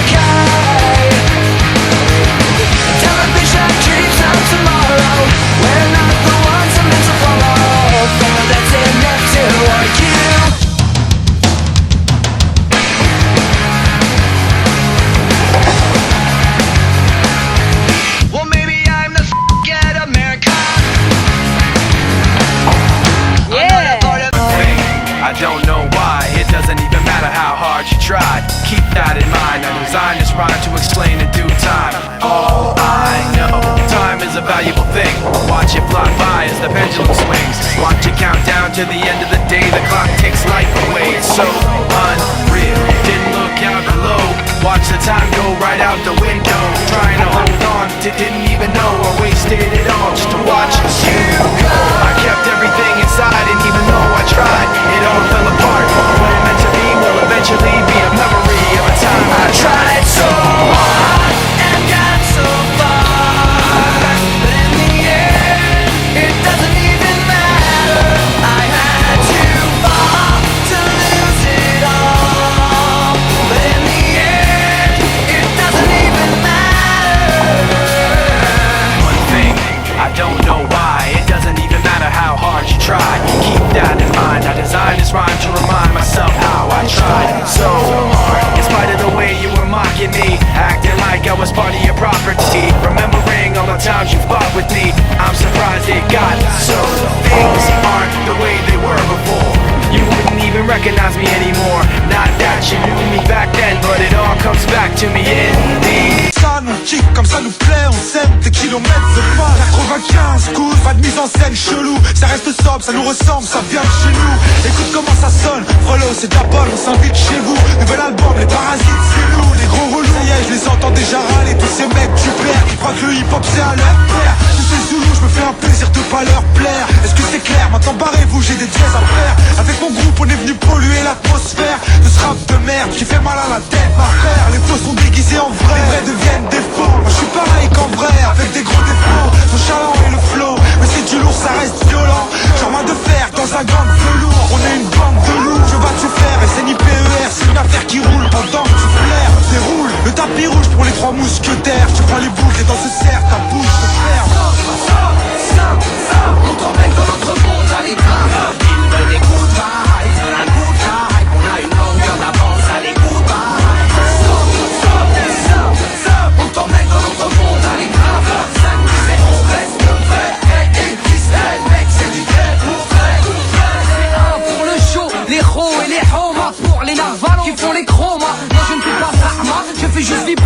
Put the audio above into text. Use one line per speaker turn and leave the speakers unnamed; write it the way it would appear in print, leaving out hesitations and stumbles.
okay. Television dreams of tomorrow, we're not the ones I'm meant to follow. For that's enough to argue. Well, maybe I'm the get America.
Yeah.
I don't know why, it doesn't even matter how hard you tried. Keep that in mind, I designed this rhyme to explain in due time. All I know, time is a valuable thing. Watch it fly by as the pendulum swings. Watch it count down to the end of the day. The clock takes life away, it's so unreal. Didn't look out below, watch the time go right out the window. Trying to hold on, didn't even know I wasted it all just to watch you go. I kept everything inside and even though I tried, it all fell apart. What it meant to be will eventually be a memory of a time I tried so hard
And got so far, but in the end, it doesn't even matter. I had to fall to lose it all, but in the end, it doesn't even matter.
One thing, I don't know why, it doesn't even matter how hard you try. Keep that in mind, I designed this rhyme to remind myself how I tried so hard. In spite of the way you were mocking me, acting like I was part of your property, remembering all the times you fought with me, I'm surprised it got so. Things aren't the way they were before. You wouldn't even recognize me anymore. Not that you knew me back then, but it all comes back to me in the
Ça nous kick comme ça nous plaît, on sème des kilomètres de pas 95 coups, pas de mise en scène chelou. Ça reste sobre, ça nous ressemble, ça vient de chez nous. Écoute comment ça sonne, Frollo c'est de la bonne, on s'invite chez vous. Nouvel album, les parasites c'est nous, les gros relous. Ça y est, je les entends déjà râler, tous ces mecs du père qui croient que le hip hop c'est à leur père. Tous ces zoulous, je me fais un plaisir de pas leur plaire. Est-ce que c'est clair, maintenant barrez-vous, j'ai des dièses à faire. Avec mon groupe on est venu polluer l'atmosphère de ce rap de merde qui fait mal à la tête ma frère. Les faux sont déguisés en vrai, les vrais deviennent des faux. Moi je suis pareil qu'en vrai, avec des gros défauts. Mon chaland et le flow, mais c'est du lourd, ça reste violent. Genre main de fer dans un gang velours. On est une bande de loups, je vais tout faire. Et c'est ni PER, c'est une affaire qui roule pendant que tu flaires. Déroule le tapis rouge pour les trois mousquetaires. Tu prends les boucles et dans ce cercle ta bouche se ferme.
On t'emmène dans notre monde à l'écart. Ils veulent des good vibes, un good vibe. On a une longueur d'avance à les good vibes. On t'emmène dans notre monde à l'écart. Mais on reste vrai et freestyle, mec, c'est du vrai pour vrai.
C'est un pour le show, les ros et les homas. Pour les navalos qui font les chromas. Moi je ne fais pas zahma, je fais juste vibrer.